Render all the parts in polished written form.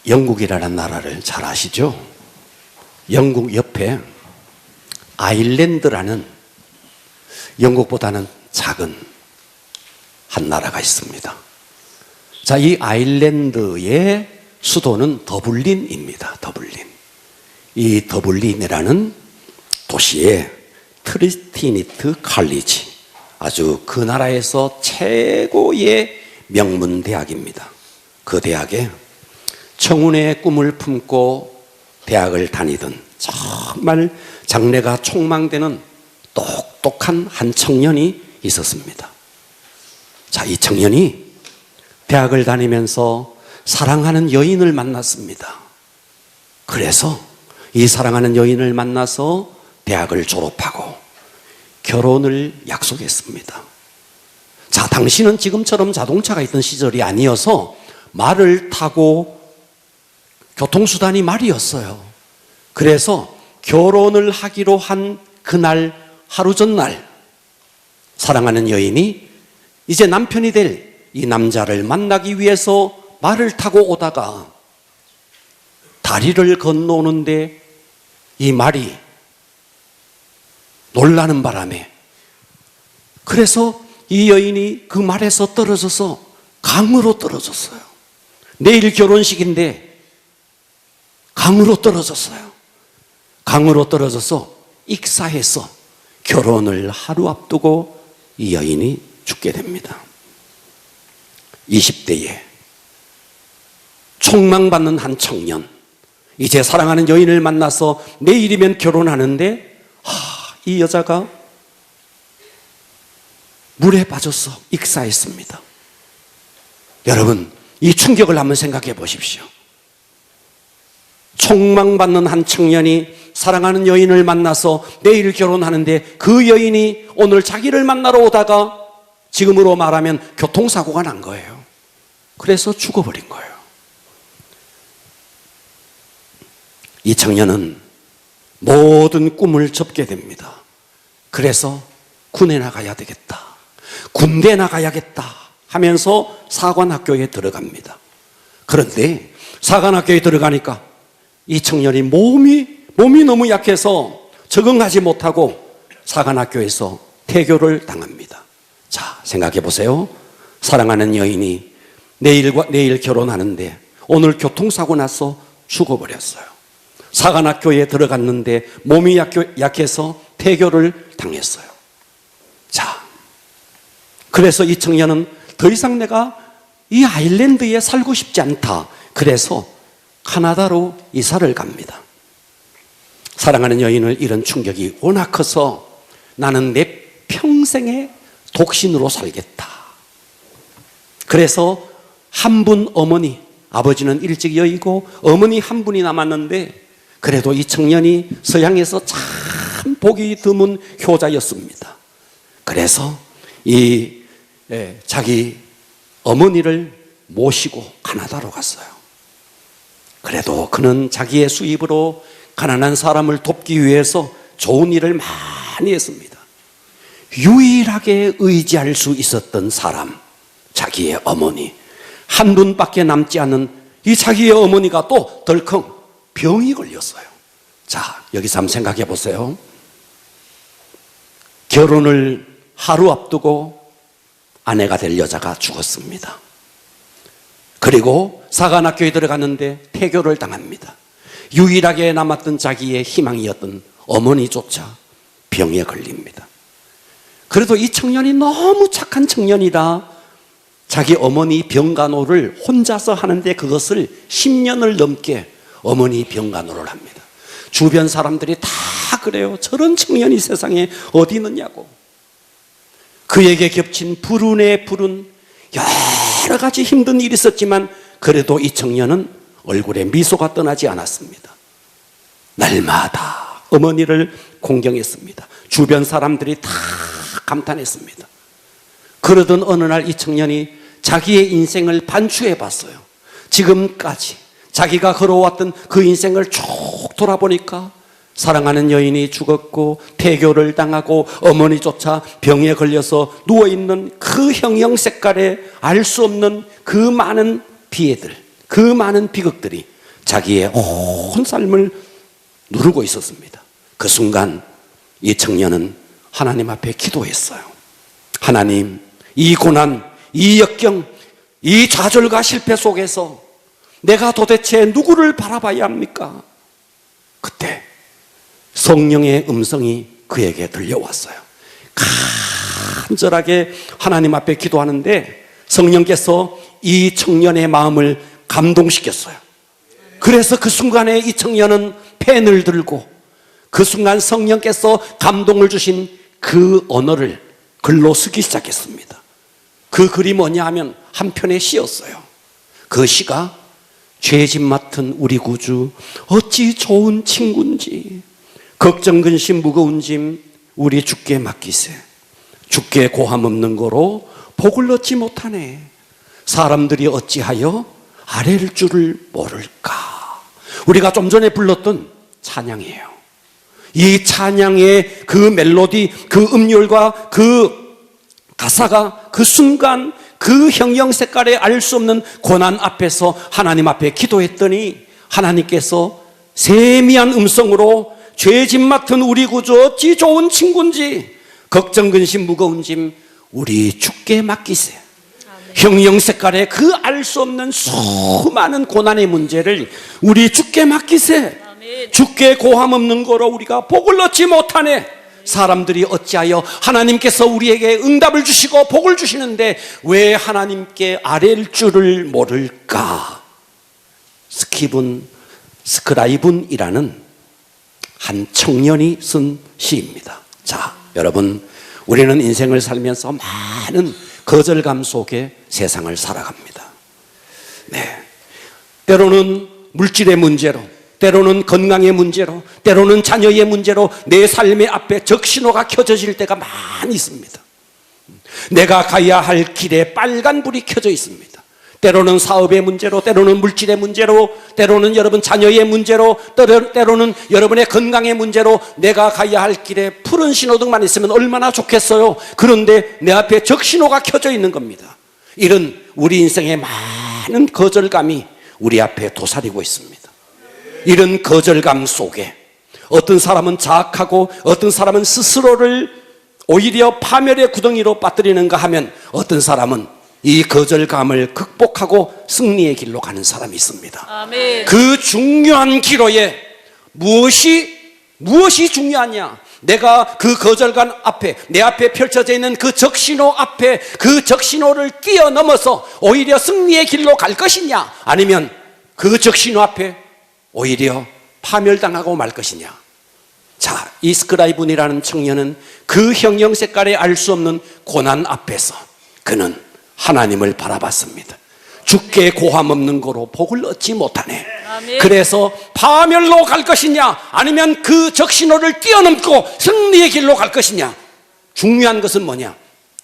영국이라는 나라를 잘 아시죠? 영국 옆에 아일랜드라는 영국보다는 작은 한 나라가 있습니다. 자, 이 아일랜드의 수도는 더블린입니다. 더블린. 이 더블린이라는 도시에 트리니티 칼리지, 아주 그 나라에서 최고의 명문 대학입니다. 그 대학에 청운의 꿈을 품고 대학을 다니던 정말 장래가 촉망되는 똑똑한 한 청년이 있었습니다. 자, 이 청년이 대학을 다니면서 사랑하는 여인을 만났습니다. 그래서 이 사랑하는 여인을 만나서 대학을 졸업하고 결혼을 약속했습니다. 자, 당시는 지금처럼 자동차가 있던 시절이 아니어서 말을 타고 교통수단이 말이었어요. 그래서 결혼을 하기로 한 그날 하루 전날 사랑하는 여인이 이제 남편이 될 이 남자를 만나기 위해서 말을 타고 오다가 다리를 건너오는데 이 말이 놀라는 바람에, 그래서 이 여인이 그 말에서 떨어져서 강으로 떨어졌어요. 내일 결혼식인데 강으로 떨어졌어요. 강으로 떨어져서 익사해서 결혼을 하루 앞두고 이 여인이 죽게 됩니다. 20대에 촉망받는 한 청년, 이제 사랑하는 여인을 만나서 내일이면 결혼하는데 이 여자가 물에 빠져서 익사했습니다. 여러분, 이 충격을 한번 생각해 보십시오. 촉망받는 한 청년이 사랑하는 여인을 만나서 내일 결혼하는데 그 여인이 오늘 자기를 만나러 오다가 지금으로 말하면 교통사고가 난 거예요. 그래서 죽어버린 거예요. 이 청년은 모든 꿈을 접게 됩니다. 그래서 군에 나가야 되겠다, 군대 나가야겠다 하면서 사관학교에 들어갑니다. 그런데 사관학교에 들어가니까 이 청년이 몸이 너무 약해서 적응하지 못하고 사관학교에서 퇴교를 당합니다. 자, 생각해 보세요. 사랑하는 여인이 내일 결혼하는데 오늘 교통사고 나서 죽어버렸어요. 사관학교에 들어갔는데 몸이 약해서 퇴교를 당했어요. 자, 그래서 이 청년은 더 이상 내가 이 아일랜드에 살고 싶지 않다. 그래서 카나다로 이사를 갑니다. 사랑하는 여인을 잃은 충격이 워낙 커서 나는 내 평생에 독신으로 살겠다. 그래서 한 분 어머니, 아버지는 일찍 여의고 어머니 한 분이 남았는데 그래도 이 청년이 서양에서 참 보기 드문 효자였습니다. 그래서 자기 어머니를 모시고 카나다로 갔어요. 그래도 그는 자기의 수입으로 가난한 사람을 돕기 위해서 좋은 일을 많이 했습니다. 유일하게 의지할 수 있었던 사람, 자기의 어머니, 한 분밖에 남지 않은 이 자기의 어머니가 또 덜컹 병이 걸렸어요. 자, 여기서 한번 생각해 보세요. 결혼을 하루 앞두고 아내가 될 여자가 죽었습니다. 그리고 사관학교에 들어갔는데 퇴교를 당합니다. 유일하게 남았던 자기의 희망이었던 어머니조차 병에 걸립니다. 그래도 이 청년이 너무 착한 청년이라 자기 어머니 병간호를 혼자서 하는데 그것을 10년을 넘게 어머니 병간호를 합니다. 주변 사람들이 다 그래요. 저런 청년이 세상에 어디 있느냐고. 그에게 겹친 불운에 불운 여러 가지 힘든 일이 있었지만 그래도 이 청년은 얼굴에 미소가 떠나지 않았습니다. 날마다 어머니를 공경했습니다. 주변 사람들이 다 감탄했습니다. 그러던 어느 날 이 청년이 자기의 인생을 반추해 봤어요. 지금까지 자기가 걸어왔던 그 인생을 쭉 돌아보니까 사랑하는 여인이 죽었고 퇴교를 당하고 어머니조차 병에 걸려서 누워있는 그 형형 색깔의 알 수 없는 그 많은 피해들, 그 많은 비극들이 자기의 온 삶을 누르고 있었습니다. 그 순간 이 청년은 하나님 앞에 기도했어요. 하나님, 이 고난, 이 역경, 이 좌절과 실패 속에서 내가 도대체 누구를 바라봐야 합니까? 그때 성령의 음성이 그에게 들려왔어요. 간절하게 하나님 앞에 기도하는데 성령께서 이 청년의 마음을 감동시켰어요. 그래서 그 순간에 이 청년은 펜을 들고 그 순간 성령께서 감동을 주신 그 언어를 글로 쓰기 시작했습니다. 그 글이 뭐냐 하면 한 편의 시였어요. 그 시가 죄짐 맡은 우리 구주 어찌 좋은 친구인지 걱정 근심 무거운 짐 우리 주께 맡기세. 주께 고함 없는 거로 복을 얻지 못하네. 사람들이 어찌하여 아랠 줄을 모를까. 우리가 좀 전에 불렀던 찬양이에요. 이 찬양의 그 멜로디, 그 음율과 그 가사가 그 순간 그 형형 색깔에 알 수 없는 고난 앞에서 하나님 앞에 기도했더니 하나님께서 세미한 음성으로 죄짐 맡은 우리 구주 어찌 좋은 친구인지 걱정 근심 무거운 짐 우리 주께 맡기세. 형형 색깔의 그 알 수 없는 수많은 고난의 문제를 우리 주께 맡기세. 주께 고함 없는 거로 우리가 복을 얻지 못하네. 사람들이 어찌하여 하나님께서 우리에게 응답을 주시고 복을 주시는데 왜 하나님께 아랠 줄을 모를까? 스크라이븐이라는 한 청년이 쓴 시입니다. 자, 여러분, 우리는 인생을 살면서 많은 거절감 속에 세상을 살아갑니다. 네, 때로는 물질의 문제로, 때로는 건강의 문제로, 때로는 자녀의 문제로 내 삶의 앞에 적신호가 켜져질 때가 많이 있습니다. 내가 가야 할 길에 빨간불이 켜져 있습니다. 때로는 사업의 문제로, 때로는 물질의 문제로, 때로는 여러분 자녀의 문제로, 때로는 여러분의 건강의 문제로 내가 가야 할 길에 푸른 신호등만 있으면 얼마나 좋겠어요. 그런데 내 앞에 적신호가 켜져 있는 겁니다. 이런 우리 인생의 많은 거절감이 우리 앞에 도사리고 있습니다. 이런 거절감 속에 어떤 사람은 자학하고 어떤 사람은 스스로를 오히려 파멸의 구덩이로 빠뜨리는가 하면 어떤 사람은 이 거절감을 극복하고 승리의 길로 가는 사람이 있습니다. 아멘. 그 중요한 기로에 무엇이 중요하냐? 내가 그 거절감 앞에, 내 앞에 펼쳐져 있는 그 적신호 앞에 그 적신호를 뛰어넘어서 오히려 승리의 길로 갈 것이냐? 아니면 그 적신호 앞에 오히려 파멸당하고 말 것이냐? 자, 이 스크라이븐이라는 청년은 그 형형 색깔에 알 수 없는 고난 앞에서 그는 하나님을 바라봤습니다. 주께 고함 없는 거로 복을 얻지 못하네. 아멘. 그래서 파멸로 갈 것이냐 아니면 그 적신호를 뛰어넘고 승리의 길로 갈 것이냐. 중요한 것은 뭐냐?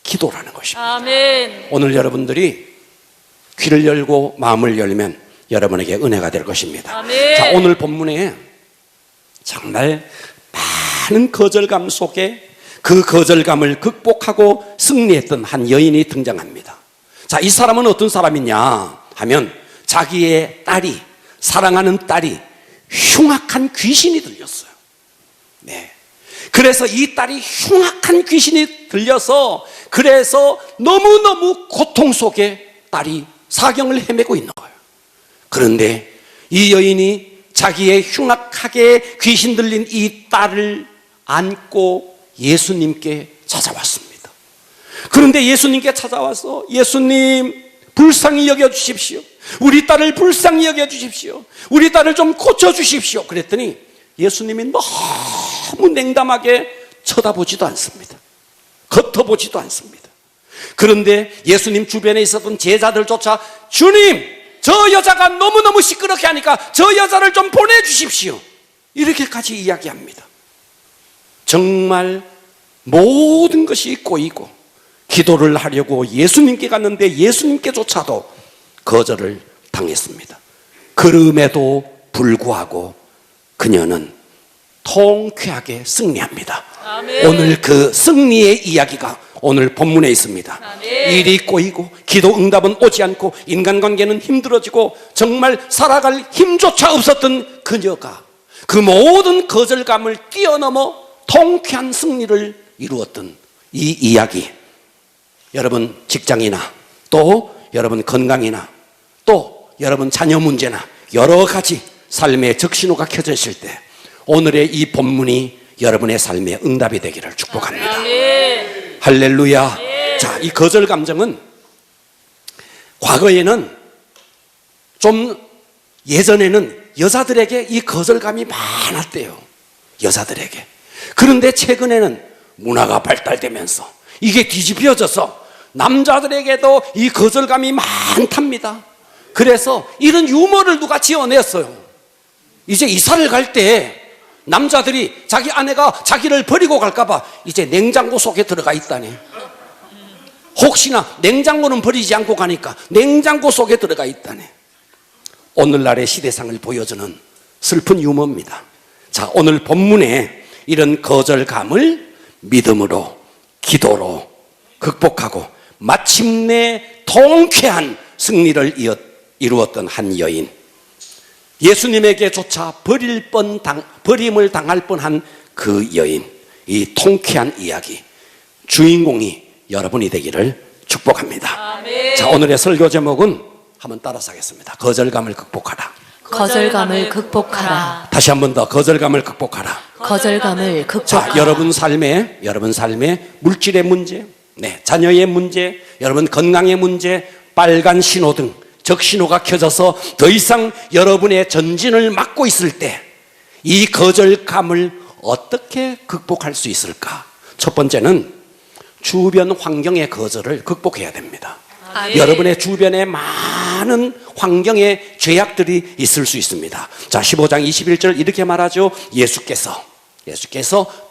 기도라는 것입니다. 아멘. 오늘 여러분들이 귀를 열고 마음을 열면 여러분에게 은혜가 될 것입니다. 아멘. 자, 오늘 본문에 정말 많은 거절감 속에 그 거절감을 극복하고 승리했던 한 여인이 등장합니다. 자, 이 사람은 어떤 사람이냐 하면 자기의 딸이, 사랑하는 딸이 흉악한 귀신이 들렸어요. 네. 그래서 이 딸이 흉악한 귀신이 들려서 그래서 너무너무 고통 속에 딸이 사경을 헤매고 있는 거예요. 그런데 이 여인이 자기의 흉악하게 귀신 들린 이 딸을 안고 예수님께 찾아왔습니다. 그런데 예수님께 찾아와서 예수님 불쌍히 여겨주십시오. 우리 딸을 불쌍히 여겨주십시오. 우리 딸을 좀 고쳐주십시오. 그랬더니 예수님이 너무 냉담하게 쳐다보지도 않습니다. 겉어보지도 않습니다. 그런데 예수님 주변에 있었던 제자들조차 주님, 저 여자가 너무너무 시끄럽게 하니까 저 여자를 좀 보내주십시오. 이렇게까지 이야기합니다. 정말 모든 것이 꼬이고 기도를 하려고 예수님께 갔는데 예수님께조차도 거절을 당했습니다. 그럼에도 불구하고 그녀는 통쾌하게 승리합니다. 아멘. 오늘 그 승리의 이야기가 오늘 본문에 있습니다. 일이 꼬이고 기도 응답은 오지 않고 인간관계는 힘들어지고 정말 살아갈 힘조차 없었던 그녀가 그 모든 거절감을 뛰어넘어 통쾌한 승리를 이루었던 이 이야기, 여러분 직장이나 또 여러분 건강이나 또 여러분 자녀 문제나 여러 가지 삶의 적신호가 켜져 있을 때 오늘의 이 본문이 여러분의 삶의 응답이 되기를 축복합니다. 아멘. 할렐루야. 아멘. 자, 이 거절 감정은 과거에는 좀 예전에는 여자들에게 이 거절감이 많았대요. 여자들에게. 그런데 최근에는 문화가 발달되면서 이게 뒤집혀져서 남자들에게도 이 거절감이 많답니다. 그래서 이런 유머를 누가 지어냈어요. 이제 이사를 갈 때 남자들이 자기 아내가 자기를 버리고 갈까봐 이제 냉장고 속에 들어가 있다네. 혹시나 냉장고는 버리지 않고 가니까 냉장고 속에 들어가 있다네. 오늘날의 시대상을 보여주는 슬픈 유머입니다. 자, 오늘 본문에 이런 거절감을 믿음으로 기도로 극복하고 마침내 통쾌한 승리를 이루었던 한 여인, 예수님에게조차 버림을 당할 뻔한 그 여인, 이 통쾌한 이야기 주인공이 여러분이 되기를 축복합니다. 아멘. 자, 오늘의 설교 제목은 한번 따라서 하겠습니다. 거절감을 극복하라. 거절감을 극복하라. 다시 한 번 더, 거절감을 극복하라. 거절감을 극복하라. 자, 여러분 삶의 물질의 문제, 자녀의 문제, 여러분 건강의 문제, 빨간 신호등, 적신호가 켜져서 더 이상 여러분의 전진을 막고 있을 때 이 거절감을 어떻게 극복할 수 있을까? 첫 번째는 주변 환경의 거절을 극복해야 됩니다. 아멘. 여러분의 주변에 많은 환경의 죄악들이 있을 수 있습니다. 자, 15장 21절 이렇게 말하죠. 예수께서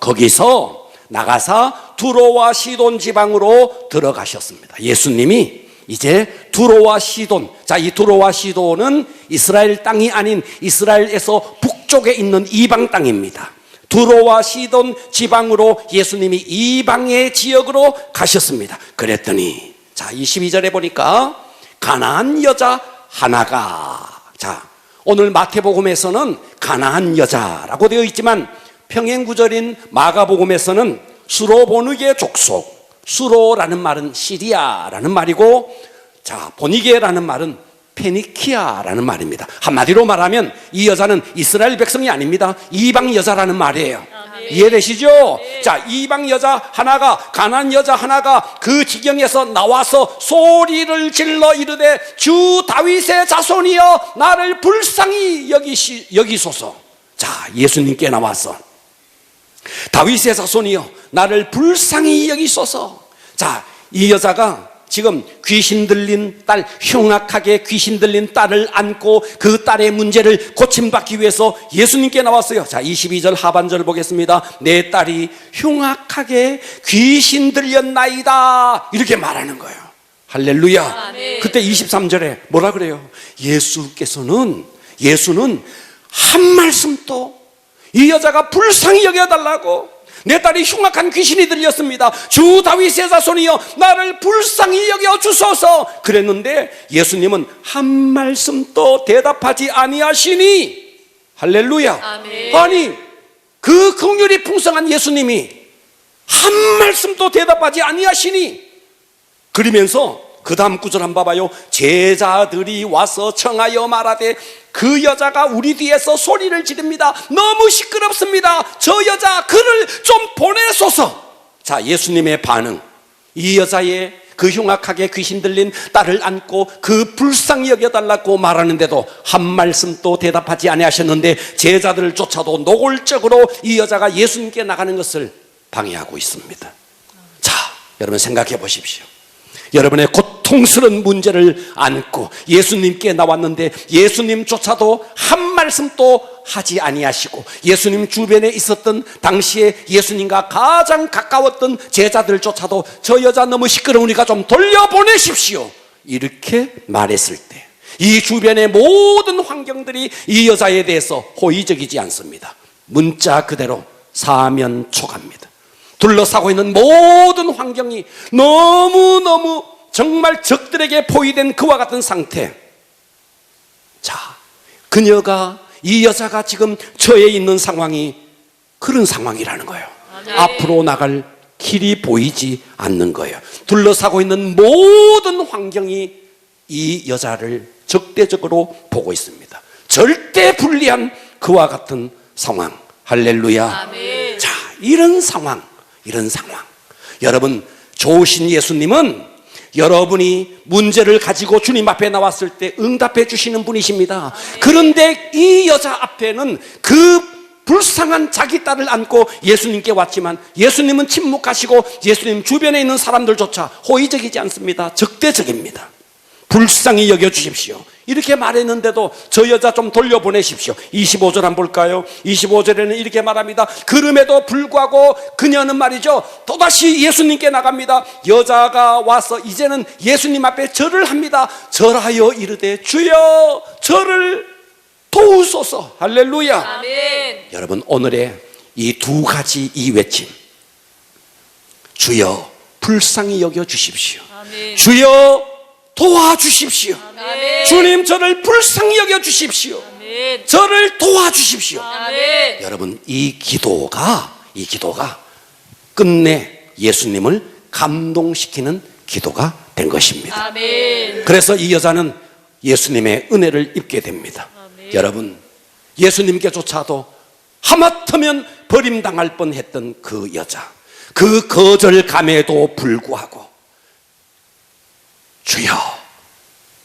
거기서 나가사 두로와 시돈 지방으로 들어가셨습니다. 예수님이 이제 두로와 시돈, 자, 이 두로와 시돈은 이스라엘 땅이 아닌 이스라엘에서 북쪽에 있는 이방 땅입니다. 두로와 시돈 지방으로 예수님이 이방의 지역으로 가셨습니다. 그랬더니 자, 이 12절에 보니까 가나안 여자 하나가, 자, 오늘 마태복음에서는 가나안 여자라고 되어 있지만 평행구절인 마가복음에서는 수로보느게 족속, 수로라는 말은 시리아라는 말이고, 자, 보니게라는 말은 페니키아라는 말입니다. 한마디로 말하면 이 여자는 이스라엘 백성이 아닙니다. 이방 여자라는 말이에요. 이해되시죠? 자, 이방 여자 하나가, 가나안 여자 하나가 그 지경에서 나와서 소리를 질러 이르되 주 다윗의 자손이여 나를 불쌍히 여기소서. 자, 예수님께 나와서 다윗의 자손이여 나를 불쌍히 여기소서. 자, 이 여자가 지금 귀신 들린 딸, 흉악하게 귀신 들린 딸을 안고 그 딸의 문제를 고침받기 위해서 예수님께 나왔어요. 자, 22절 하반절 보겠습니다. 내 딸이 흉악하게 귀신 들렸나이다, 이렇게 말하는 거예요. 할렐루야. 아멘. 그때 23절에 뭐라 그래요? 예수는 한 말씀도 이 여자가 불쌍히 여겨달라고, 내 딸이 흉악한 귀신이 들렸습니다, 주 다윗의 자손이여 나를 불쌍히 여겨주소서 그랬는데 예수님은 한 말씀도 대답하지 아니하시니. 할렐루야. 아멘. 아니, 그 긍휼이 풍성한 예수님이 한 말씀도 대답하지 아니하시니. 그러면서 그 다음 구절 한번 봐봐요. 제자들이 와서 청하여 말하되 그 여자가 우리 뒤에서 소리를 지릅니다. 너무 시끄럽습니다. 저 여자 그를 좀 보내소서. 자, 예수님의 반응, 이 여자의 그 흉악하게 귀신 들린 딸을 안고 그 불쌍히 여겨달라고 말하는데도 한 말씀도 대답하지 아니하셨는데 제자들을 쫓아도 노골적으로 이 여자가 예수님께 나가는 것을 방해하고 있습니다. 자, 여러분 생각해 보십시오. 여러분의 고통스러운 문제를 안고 예수님께 나왔는데 예수님조차도 한 말씀도 하지 아니하시고 예수님 주변에 있었던 당시에 예수님과 가장 가까웠던 제자들조차도 저 여자 너무 시끄러우니까 좀 돌려보내십시오, 이렇게 말했을 때 이 주변의 모든 환경들이 이 여자에 대해서 호의적이지 않습니다. 문자 그대로 사면초가입니다. 둘러싸고 있는 모든 환경이 너무너무 정말 적들에게 포위된 그와 같은 상태. 자, 그녀가, 이 여자가 지금 처해 있는 상황이 그런 상황이라는 거예요. 앞으로 나갈 길이 보이지 않는 거예요. 둘러싸고 있는 모든 환경이 이 여자를 적대적으로 보고 있습니다. 절대 불리한 그와 같은 상황. 할렐루야. 아멘. 자, 이런 상황. 여러분, 좋으신 예수님은 여러분이 문제를 가지고 주님 앞에 나왔을 때 응답해 주시는 분이십니다. 그런데 이 여자 앞에는 그 불쌍한 자기 딸을 안고 예수님께 왔지만 예수님은 침묵하시고 예수님 주변에 있는 사람들조차 호의적이지 않습니다. 적대적입니다. 불쌍히 여겨주십시오. 이렇게 말했는데도 저 여자 좀 돌려보내십시오. 25절 한번 볼까요? 25절에는 이렇게 말합니다. 그럼에도 불구하고 그녀는 말이죠, 또다시 예수님께 나갑니다. 여자가 와서 이제는 예수님 앞에 절을 합니다. 절하여 이르되 주여 저를 도우소서. 할렐루야. 아멘. 여러분, 오늘의 이 두 가지 이 외침, 주여 불쌍히 여겨주십시오. 아멘. 주여 도와주십시오. 아멘. 주님 저를 불쌍히 여겨주십시오. 아멘. 저를 도와주십시오. 아멘. 여러분, 이 기도가 끝내 예수님을 감동시키는 기도가 된 것입니다. 아멘. 그래서 이 여자는 예수님의 은혜를 입게 됩니다. 아멘. 여러분, 예수님께조차도 하마터면 버림당할 뻔했던 그 여자, 그 거절감에도 불구하고 주여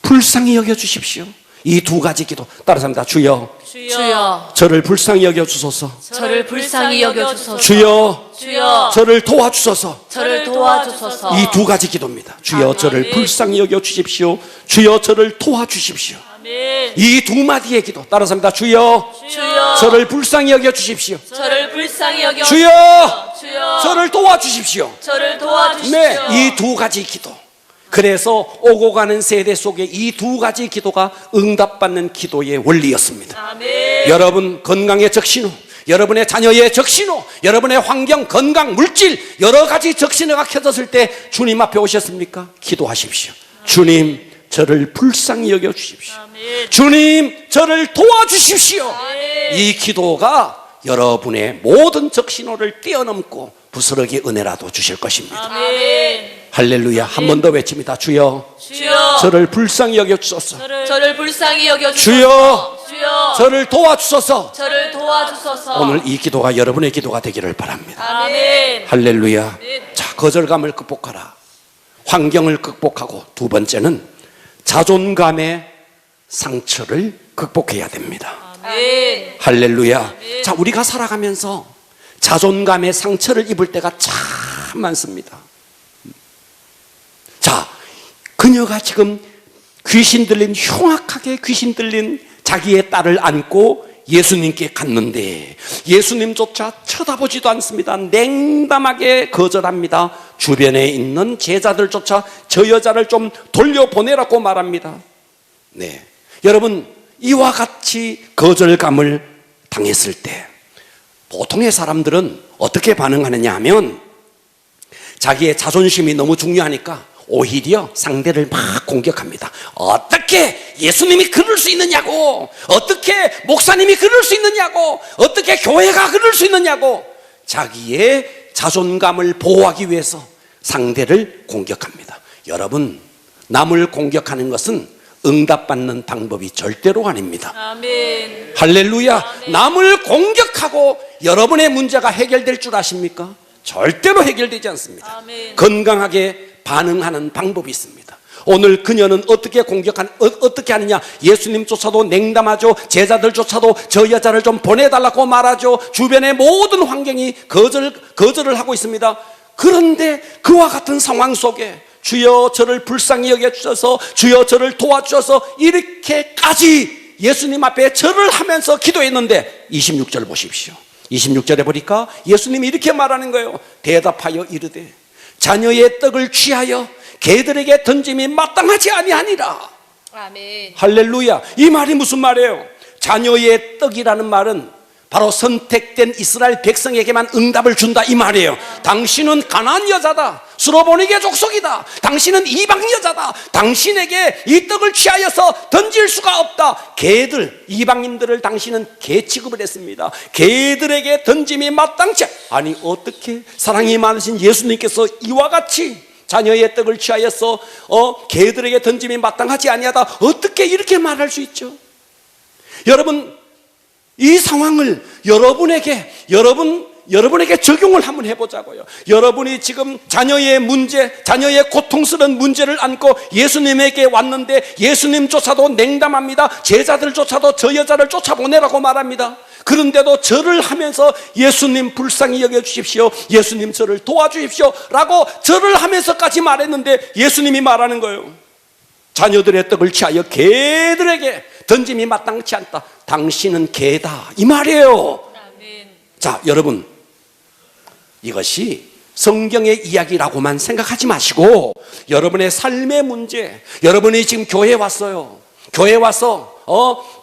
불쌍히 여겨주십시오. 이 두 가지 기도 따라서 합니다. 주여 주여 저를 불쌍히 여겨주소서. 저를 불쌍히 여겨주소서. 주여 주여 저를 도와주소서. 저를 도와주소서. 이 두 가지 기도입니다. 주여 아멘. 저를 불쌍히 여겨주십시오. 주여 저를 도와주십시오. 아멘. 이 두 마디의 기도 따라서 합니다. 주여 주여 저를 불쌍히 여겨주십시오. 저를 불쌍히 여겨주소서. 주여 주여 저를 도와주십시오. 저를 도와주십시오. 네, 이 두 가지 기도. 그래서 오고 가는 세대 속에 이 두 가지 기도가 응답받는 기도의 원리였습니다. 아멘. 여러분 건강의 적신호, 여러분의 자녀의 적신호, 여러분의 환경, 건강, 물질 여러 가지 적신호가 켜졌을 때 주님 앞에 오셨습니까? 기도하십시오. 주님 저를 불쌍히 여겨주십시오. 아멘. 주님 저를 도와주십시오. 아멘. 이 기도가 여러분의 모든 적신호를 뛰어넘고 부스러기 은혜라도 주실 것입니다. 아멘. 할렐루야. 한 번 더 외칩니다. 주여 주여 저를 불쌍히 여겨주소서. 저를 불쌍히 여겨주소서. 주여 주여 저를 도와주소서. 저를 도와주소서. 오늘 이 기도가 여러분의 기도가 되기를 바랍니다. 아멘. 할렐루야. 아멘. 자, 거절감을 극복하라. 환경을 극복하고 두 번째는 자존감의 상처를 극복해야 됩니다. 아멘. 할렐루야. 아멘. 자, 우리가 살아가면서 자존감의 상처를 입을 때가 참 많습니다. 자, 그녀가 지금 귀신 들린, 흉악하게 귀신 들린 자기의 딸을 안고 예수님께 갔는데 예수님조차 쳐다보지도 않습니다. 냉담하게 거절합니다. 주변에 있는 제자들조차 저 여자를 좀 돌려보내라고 말합니다. 네, 여러분, 이와 같이 거절감을 당했을 때 보통의 사람들은 어떻게 반응하느냐 하면 자기의 자존심이 너무 중요하니까 오히려 상대를 막 공격합니다. 어떻게 예수님이 그럴 수 있느냐고, 어떻게 목사님이 그럴 수 있느냐고, 어떻게 교회가 그럴 수 있느냐고, 자기의 자존감을 보호하기 위해서 상대를 공격합니다. 여러분, 남을 공격하는 것은 응답받는 방법이 절대로 아닙니다. 아멘. 할렐루야. 아멘. 남을 공격하고 여러분의 문제가 해결될 줄 아십니까? 절대로 해결되지 않습니다. 아멘. 건강하게 반응하는 방법이 있습니다. 오늘 그녀는 어떻게 어떻게 하느냐? 예수님조차도 냉담하죠. 제자들조차도 저 여자를 좀 보내달라고 말하죠. 주변의 모든 환경이 거절을 하고 있습니다. 그런데 그와 같은 상황 속에 주여 저를 불쌍히 여겨주셔서, 주여 저를 도와주셔서 이렇게까지 예수님 앞에 절을 하면서 기도했는데 26절 보십시오. 26절에 보니까 예수님이 이렇게 말하는 거예요. 대답하여 이르되 자녀의 떡을 취하여 개들에게 던짐이 마땅하지 아니하니라. 아멘. 할렐루야. 이 말이 무슨 말이에요? 자녀의 떡이라는 말은 바로 선택된 이스라엘 백성에게만 응답을 준다 이 말이에요. 당신은 가나안 여자다. 수로보니게 족속이다. 당신은 이방 여자다. 당신에게 이 떡을 취하여서 던질 수가 없다. 개들, 이방인들을 당신은 개 취급을 했습니다. 개들에게 던짐이 마땅치. 아니 어떻게 사랑이 많으신 예수님께서 이와 같이 자녀의 떡을 취하여서 개들에게 던짐이 마땅하지 아니하다, 어떻게 이렇게 말할 수 있죠? 여러분, 이 상황을 여러분에게 적용을 한번 해보자고요. 여러분이 지금 자녀의 문제, 자녀의 고통스러운 문제를 안고 예수님에게 왔는데 예수님조차도 냉담합니다. 제자들조차도 저 여자를 쫓아보내라고 말합니다. 그런데도 절을 하면서 예수님 불쌍히 여겨주십시오, 예수님 저를 도와주십시오 라고 절을 하면서까지 말했는데 예수님이 말하는 거예요. 자녀들의 떡을 취하여 개들에게 던짐이 마땅치 않다. 당신은 개다 이 말이에요. 아멘. 자, 여러분, 이것이 성경의 이야기라고만 생각하지 마시고 여러분의 삶의 문제, 여러분이 지금 교회에 왔어요. 교회에 와서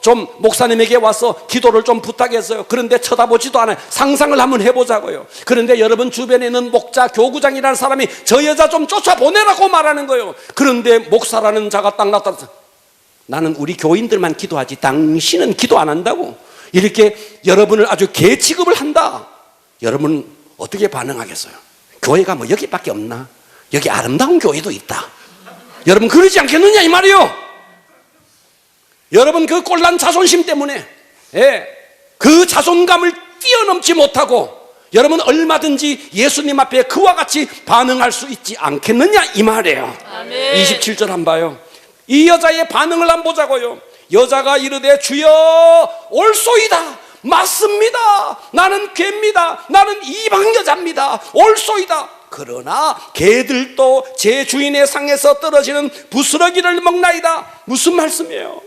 좀 목사님에게 와서 기도를 좀 부탁했어요. 그런데 쳐다보지도 않아요. 상상을 한번 해보자고요. 그런데 여러분 주변에 있는 목자, 교구장이라는 사람이 저 여자 좀 쫓아보내라고 말하는 거예요. 그런데 목사라는 자가 딱 나타나서 나는 우리 교인들만 기도하지 당신은 기도 안 한다고, 이렇게 여러분을 아주 개 취급을 한다. 여러분 어떻게 반응하겠어요? 교회가 뭐 여기밖에 없나? 여기 아름다운 교회도 있다. 여러분 그러지 않겠느냐 이 말이요. 여러분 그 꼴난 자존심 때문에 그 자존감을 뛰어넘지 못하고 여러분 얼마든지 예수님 앞에 그와 같이 반응할 수 있지 않겠느냐 이 말이에요. 아멘. 27절 한번 봐요. 이 여자의 반응을 한번 보자고요. 여자가 이르되 주여 올소이다. 맞습니다. 나는 개입니다. 나는 이방 여자입니다. 올소이다. 그러나 개들도 제 주인의 상에서 떨어지는 부스러기를 먹나이다. 무슨 말씀이에요?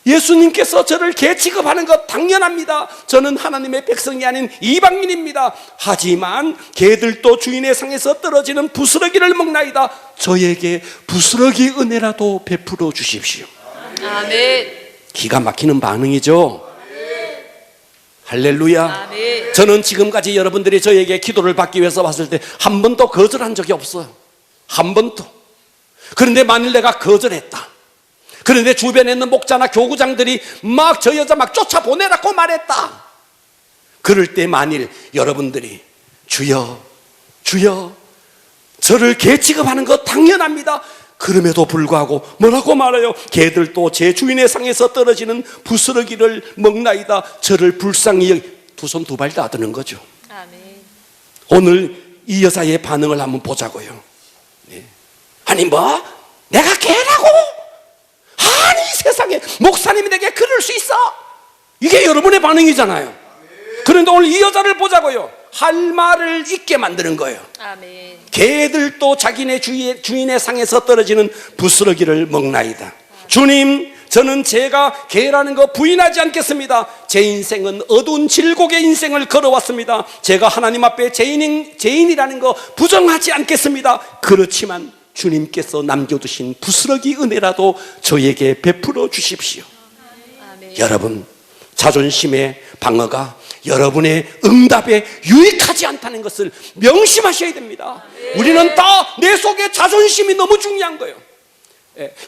예수님께서 저를 개 취급하는 것 당연합니다. 저는 하나님의 백성이 아닌 이방인입니다. 하지만 개들도 주인의 상에서 떨어지는 부스러기를 먹나이다. 저에게 부스러기 은혜라도 베풀어 주십시오. 아멘. 기가 막히는 반응이죠. 할렐루야. 아멘. 저는 지금까지 여러분들이 저에게 기도를 받기 위해서 왔을 때 한 번도 거절한 적이 없어요. 한 번도. 그런데 만일 내가 거절했다, 그런데 주변에 있는 목자나 교구장들이 막 저 여자 막 쫓아보내라고 말했다, 그럴 때 만일 여러분들이 주여 주여 저를 개 취급하는 것 당연합니다. 그럼에도 불구하고 뭐라고 말해요? 개들도 제 주인의 상에서 떨어지는 부스러기를 먹나이다. 저를 불쌍히 여기, 두 손 두 발 다 드는 거죠. 아멘. 오늘 이 여자의 반응을 한번 보자고요. 아니 뭐 내가 개라고? 아니 세상에 목사님이 내게 그럴 수 있어? 이게 여러분의 반응이잖아요. 그런데 오늘 이 여자를 보자고요. 할 말을 잊게 만드는 거예요. 아멘. 개들도 자기네 주인의 상에서 떨어지는 부스러기를 먹나이다. 주님, 저는 제가 개라는 거 부인하지 않겠습니다. 제 인생은 어두운 질곡의 인생을 걸어왔습니다. 제가 하나님 앞에 죄인이라는 거 부정하지 않겠습니다. 그렇지만 주님께서 남겨두신 부스러기 은혜라도 저에게 베풀어 주십시오. 아멘. 여러분, 자존심의 방어가 여러분의 응답에 유익하지 않다는 것을 명심하셔야 됩니다. 우리는 다 내 속에 자존심이 너무 중요한 거예요.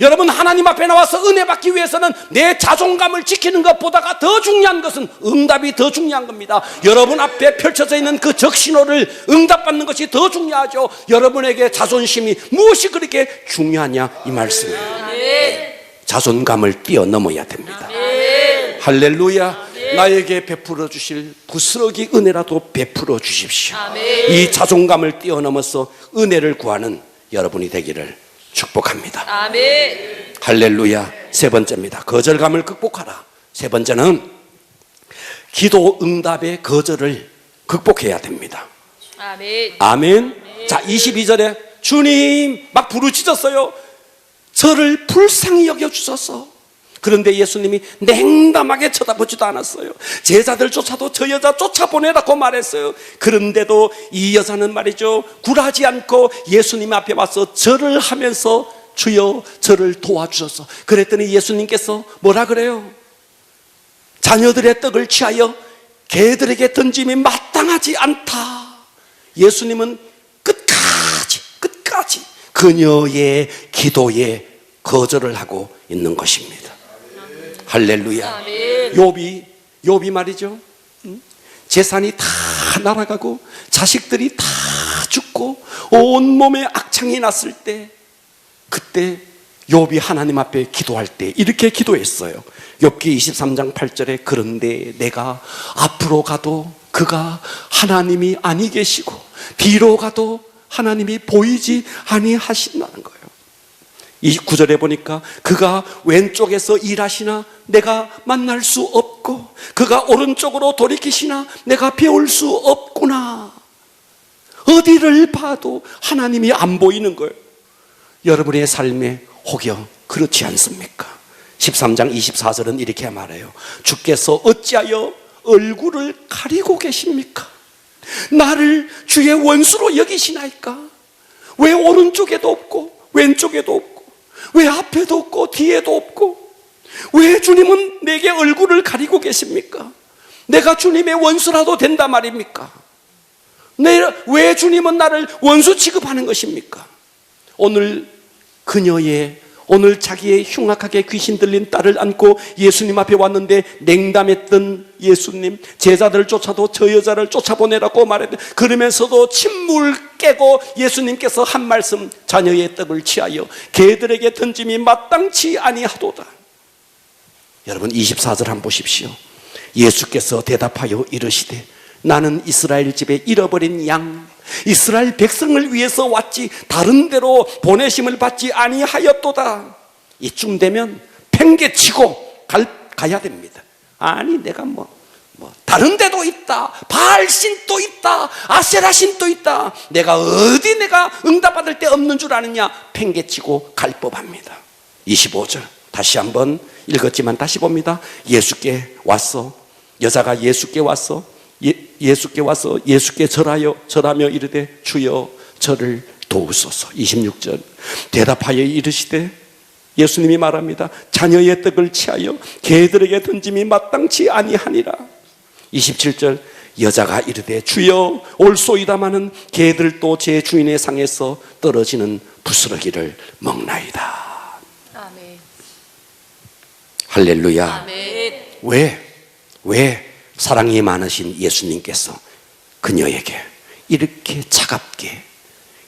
여러분, 하나님 앞에 나와서 은혜 받기 위해서는 내 자존감을 지키는 것보다가 더 중요한 것은 응답이 더 중요한 겁니다. 여러분 앞에 펼쳐져 있는 그 적신호를 응답받는 것이 더 중요하죠. 여러분에게 자존심이 무엇이 그렇게 중요하냐 이 말씀이에요. 아멘. 자존감을 뛰어넘어야 됩니다. 아멘. 할렐루야. 나에게 베풀어 주실 부스러기 은혜라도 베풀어 주십시오. 아멘. 이 자존감을 뛰어넘어서 은혜를 구하는 여러분이 되기를 축복합니다. 아멘. 할렐루야. 세 번째입니다. 거절감을 극복하라. 세 번째는 기도 응답의 거절을 극복해야 됩니다. 아멘. 아멘. 자, 22절에 주님 막 부르짖었어요. 저를 불쌍히 여겨주소서. 그런데 예수님이 냉담하게 쳐다보지도 않았어요. 제자들조차도 저 여자 쫓아보내라고 말했어요. 그런데도 이 여자는 말이죠, 굴하지 않고 예수님 앞에 와서 절을 하면서 주여 저를 도와주소서. 그랬더니 예수님께서 뭐라 그래요? 자녀들의 떡을 취하여 개들에게 던짐이 마땅하지 않다. 예수님은 끝까지 그녀의 기도에 거절을 하고 있는 것입니다. 할렐루야. 아멘. 욥이 말이죠. 재산이 다 날아가고 자식들이 다 죽고 온몸에 악창이 났을 때, 그때 욥이 하나님 앞에 기도할 때 이렇게 기도했어요. 욥기 23장 8절에 그런데 내가 앞으로 가도 그가 하나님이 아니 계시고 뒤로 가도 하나님이 보이지 아니하신다는 거예요. 이 9절에 보니까 그가 왼쪽에서 일하시나 내가 만날 수 없고 그가 오른쪽으로 돌이키시나 내가 배울 수 없구나. 어디를 봐도 하나님이 안 보이는 거예요. 여러분의 삶에 혹여 그렇지 않습니까? 13장 24절은 이렇게 말해요. 주께서 어찌하여 얼굴을 가리고 계십니까? 나를 주의 원수로 여기시나이까? 왜 오른쪽에도 없고 왼쪽에도 없고 왜 앞에도 없고 뒤에도 없고 왜 주님은 내게 얼굴을 가리고 계십니까? 내가 주님의 원수라도 된단 말입니까? 왜 주님은 나를 원수 취급하는 것입니까? 오늘 자기의 흉악하게 귀신 들린 딸을 안고 예수님 앞에 왔는데 냉담했던 예수님, 제자들을 쫓아도 저 여자를 쫓아보내라고 말했는데 그러면서도 침묵을 깨고 예수님께서 한 말씀, 자녀의 떡을 취하여 개들에게 던짐이 마땅치 아니하도다. 여러분 24절 한번 보십시오. 예수께서 대답하여 이르시되 나는 이스라엘 집에 잃어버린 양 이스라엘 백성을 위해서 왔지 다른 데로 보내심을 받지 아니하였도다. 이쯤 되면 팽개치고 가야 됩니다. 아니 내가 다른 데도 있다, 바알신도 있다, 아세라신도 있다, 내가 응답받을 데 없는 줄 아느냐, 팽개치고 갈 법합니다. 25절 다시 한번 읽었지만 다시 봅니다. 여자가 예수께 와서 예수께 절하며 이르되 주여 저를 도우소서. 26절 대답하여 이르시되 예수님이 말합니다. 자녀의 떡을 취하여 개들에게 던짐이 마땅치 아니하니라. 27절 여자가 이르되 주여 올소이다마는 개들도 제 주인의 상에서 떨어지는 부스러기를 먹나이다. 아멘. 할렐루야. 아멘. 왜 사랑이 많으신 예수님께서 그녀에게 이렇게 차갑게,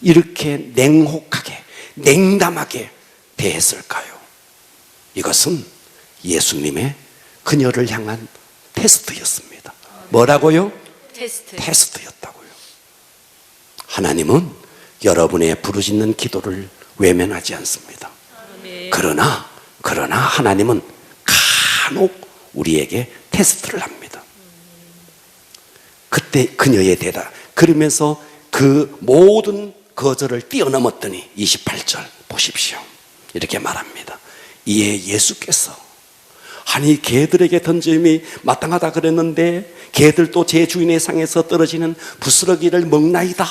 이렇게 냉혹하게, 냉담하게 대했을까요? 이것은 예수님의 그녀를 향한 테스트였습니다. 뭐라고요? 테스트였다고요. 하나님은 여러분의 부르짖는 기도를 외면하지 않습니다. 아멘. 그러나 하나님은 간혹 우리에게 테스트를 합니다. 그때 그녀의 대답, 그러면서 그 모든 거절을 뛰어넘었더니 28절 보십시오. 이렇게 말합니다. 이에 예수께서 아니 개들에게 던짐이 마땅하다 그랬는데 개들도 제 주인의 상에서 떨어지는 부스러기를 먹나이다.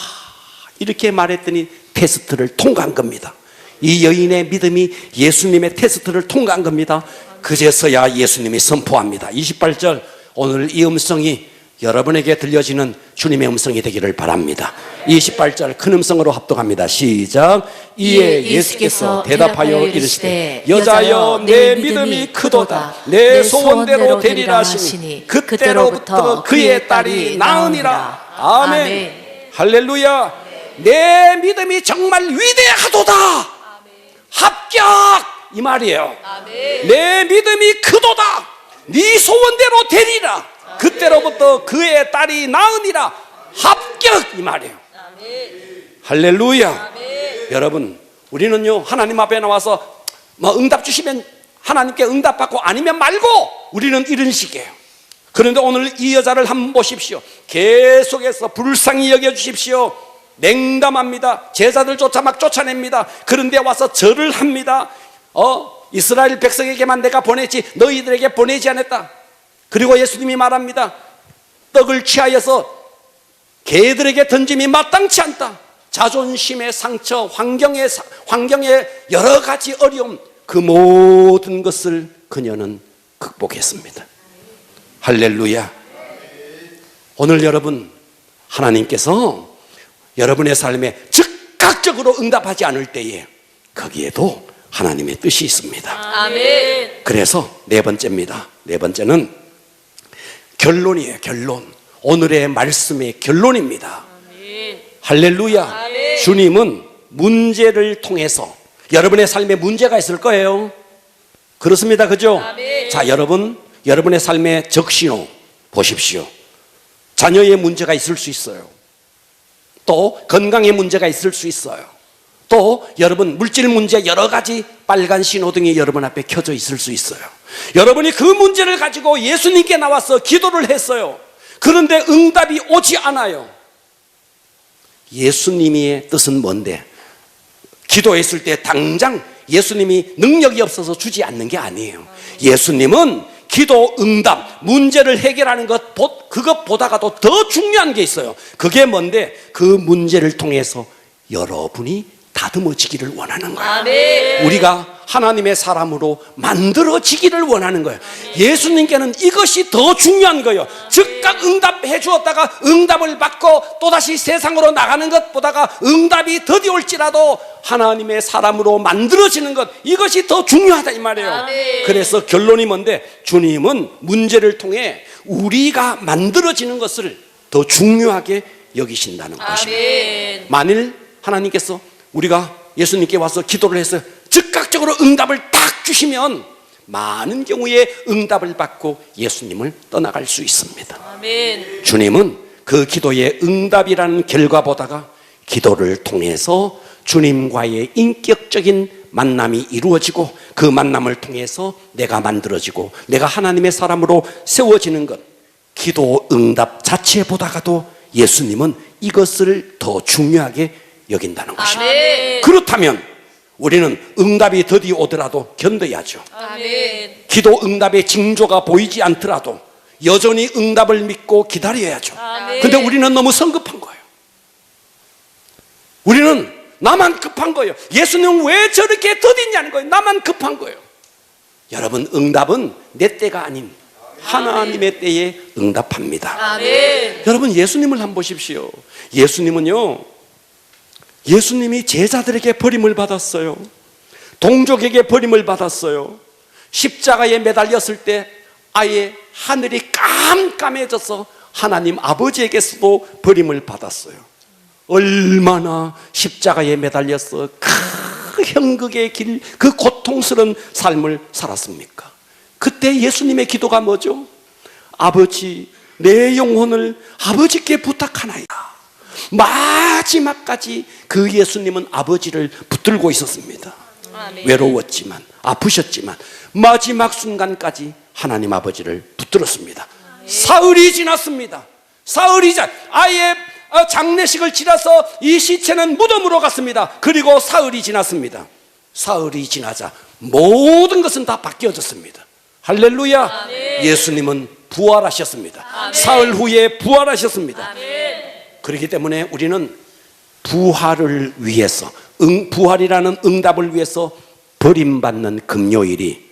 이렇게 말했더니 테스트를 통과한 겁니다. 이 여인의 믿음이 예수님의 테스트를 통과한 겁니다. 그제서야 예수님이 선포합니다. 28절 오늘 이 음성이 여러분에게 들려지는 주님의 음성이 되기를 바랍니다. 28절 큰 음성으로 합독합니다. 시작. 이에 예수께서 대답하여 이르시되 여자여 내 믿음이 크도다. 내 소원대로 되리라 하시니 그때로부터 그의 딸이 나으니라. 아멘. 할렐루야. 내 믿음이 정말 위대하도다. 합격 이 말이에요. 내 믿음이 크도다. 네 소원대로 되리라. 그때로부터 그의 딸이 나으니라. 합격 이 말이에요. 할렐루야. 여러분 우리는요 하나님 앞에 나와서 응답 주시면 하나님께 응답받고 아니면 말고 우리는 이런 식이에요. 그런데 오늘 이 여자를 한번 보십시오. 계속해서 불쌍히 여겨주십시오. 냉담합니다. 제자들 쫓아 막 쫓아냅니다. 그런데 와서 절을 합니다. 이스라엘 백성에게만 내가 보냈지 너희들에게 보내지 않았다. 그리고 예수님이 말합니다. 떡을 취하여서 개들에게 던짐이 마땅치 않다. 자존심의 상처, 환경의 여러 가지 어려움, 그 모든 것을 그녀는 극복했습니다. 할렐루야. 오늘 여러분, 하나님께서 여러분의 삶에 즉각적으로 응답하지 않을 때에 거기에도 하나님의 뜻이 있습니다. 아멘. 그래서 네 번째입니다. 네 번째는 결론이에요. 결론. 오늘의 말씀의 결론입니다. 아멘. 할렐루야. 아멘. 주님은 문제를 통해서, 여러분의 삶에 문제가 있을 거예요. 그렇습니다. 그죠? 아멘. 자, 여러분의 삶의 적신호 보십시오. 자녀의 문제가 있을 수 있어요. 또 건강의 문제가 있을 수 있어요. 또 여러분 물질 문제, 여러 가지 빨간 신호등이 여러분 앞에 켜져 있을 수 있어요. 여러분이 그 문제를 가지고 예수님께 나와서 기도를 했어요. 그런데 응답이 오지 않아요. 예수님의 뜻은 뭔데? 기도했을 때 당장 예수님이 능력이 없어서 주지 않는 게 아니에요. 예수님은 기도 응답, 문제를 해결하는 그것보다가도 더 중요한 게 있어요. 그게 뭔데? 그 문제를 통해서 여러분이 다듬어지기를 원하는 거예요. 아멘. 우리가 하나님의 사람으로 만들어지기를 원하는 거예요. 예수님께는 이것이 더 중요한 거예요. 즉각 응답해 주었다가 응답을 받고 또다시 세상으로 나가는 것보다가 응답이 더디 올지라도 하나님의 사람으로 만들어지는 것, 이것이 더 중요하다 이 말이에요. 아멘. 그래서 결론이 뭔데? 주님은 문제를 통해 우리가 만들어지는 것을 더 중요하게 여기신다는 것입니다. 아멘. 만일 하나님께서 우리가 예수님께 와서 기도를 해서 즉각적으로 응답을 딱 주시면 많은 경우에 응답을 받고 예수님을 떠나갈 수 있습니다. 아멘. 주님은 그 기도의 응답이라는 결과보다가 기도를 통해서 주님과의 인격적인 만남이 이루어지고 그 만남을 통해서 내가 만들어지고 내가 하나님의 사람으로 세워지는 것, 기도 응답 자체보다가도 예수님은 이것을 더 중요하게 여긴다는 것입니다. 아멘. 그렇다면 우리는 응답이 더디 오더라도 견뎌야죠. 아멘. 기도 응답의 징조가 보이지 않더라도 여전히 응답을 믿고 기다려야죠. 아멘. 근데 우리는 너무 성급한 거예요. 우리는 나만 급한 거예요. 예수님은 왜 저렇게 더디냐는 거예요. 나만 급한 거예요. 여러분, 응답은 내 때가 아닌 하나님의 때에 응답합니다. 아멘. 여러분, 예수님을 한번 보십시오. 예수님이 제자들에게 버림을 받았어요. 동족에게 버림을 받았어요. 십자가에 매달렸을 때 아예 하늘이 깜깜해져서 하나님 아버지에게서도 버림을 받았어요. 얼마나 십자가에 매달려서 그 형극의 길, 그 고통스러운 삶을 살았습니까? 그때 예수님의 기도가 뭐죠? 아버지, 내 영혼을 아버지께 부탁하나이다. 마지막까지 그 예수님은 아버지를 붙들고 있었습니다. 아멘. 외로웠지만, 아프셨지만 마지막 순간까지 하나님 아버지를 붙들었습니다. 사흘이 지났습니다. 아예 장례식을 치러서 이 시체는 무덤으로 갔습니다. 그리고 사흘이 지났습니다. 사흘이 지나자 모든 것은 다 바뀌어졌습니다. 할렐루야. 아멘. 예수님은 부활하셨습니다. 아멘. 사흘 후에 부활하셨습니다. 아멘. 그렇기 때문에 우리는 부활을 위해서, 부활이라는 응답을 위해서 버림받는 금요일이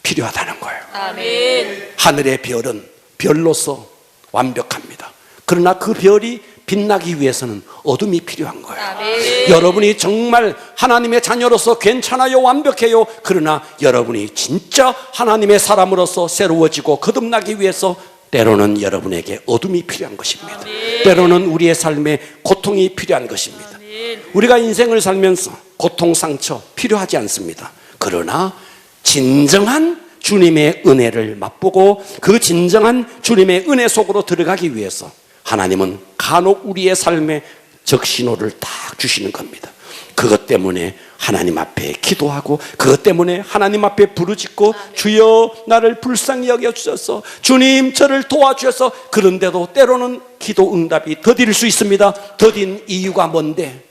필요하다는 거예요. 아멘. 하늘의 별은 별로서 완벽합니다. 그러나 그 별이 빛나기 위해서는 어둠이 필요한 거예요. 아멘. 여러분이 정말 하나님의 자녀로서 괜찮아요, 완벽해요. 그러나 여러분이 진짜 하나님의 사람으로서 새로워지고 거듭나기 위해서 때로는 여러분에게 어둠이 필요한 것입니다. 아멘. 때로는 우리의 삶에 고통이 필요한 것입니다. 아멘. 우리가 인생을 살면서 고통, 상처 필요하지 않습니다. 그러나 진정한 주님의 은혜를 맛보고 그 진정한 주님의 은혜 속으로 들어가기 위해서 하나님은 간혹 우리의 삶에 적신호를 딱 주시는 겁니다. 그것 때문에 하나님 앞에 기도하고 그것 때문에 하나님 앞에 부르짖고 주여 나를 불쌍히 여겨주셔서 주님 저를 도와주셔서, 그런데도 때로는 기도 응답이 더딜 수 있습니다. 더딘 이유가 뭔데?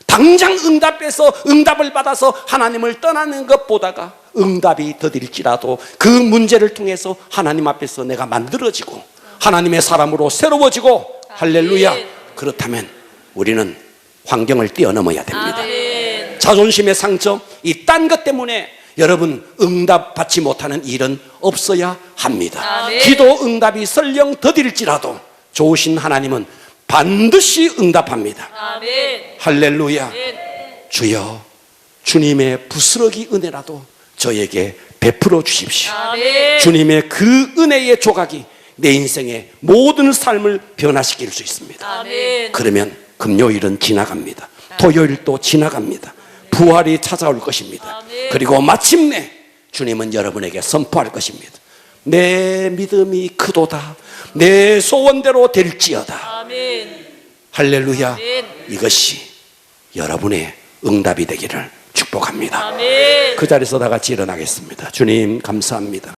당장 응답을 받아서 하나님을 떠나는 것보다가 응답이 더딜지라도 그 문제를 통해서 하나님 앞에서 내가 만들어지고 하나님의 사람으로 새로워지고, 할렐루야. 그렇다면 우리는 환경을 뛰어넘어야 됩니다. 아멘. 자존심의 상처, 이 딴 것 때문에 여러분, 응답 받지 못하는 일은 없어야 합니다. 아멘. 기도 응답이 설령 더딜지라도 좋으신 하나님은 반드시 응답합니다. 아멘. 할렐루야. 아멘. 주여, 주님의 부스러기 은혜라도 저에게 베풀어 주십시오. 아멘. 주님의 그 은혜의 조각이 내 인생의 모든 삶을 변화시킬 수 있습니다. 아멘. 그러면 금요일은 지나갑니다. 토요일도 지나갑니다. 부활이 찾아올 것입니다. 아멘. 그리고 마침내 주님은 여러분에게 선포할 것입니다. 내 믿음이 크도다. 내 소원대로 될지어다. 아멘. 할렐루야. 아멘. 이것이 여러분의 응답이 되기를 축복합니다. 아멘. 그 자리에서 다 같이 일어나겠습니다. 주님 감사합니다.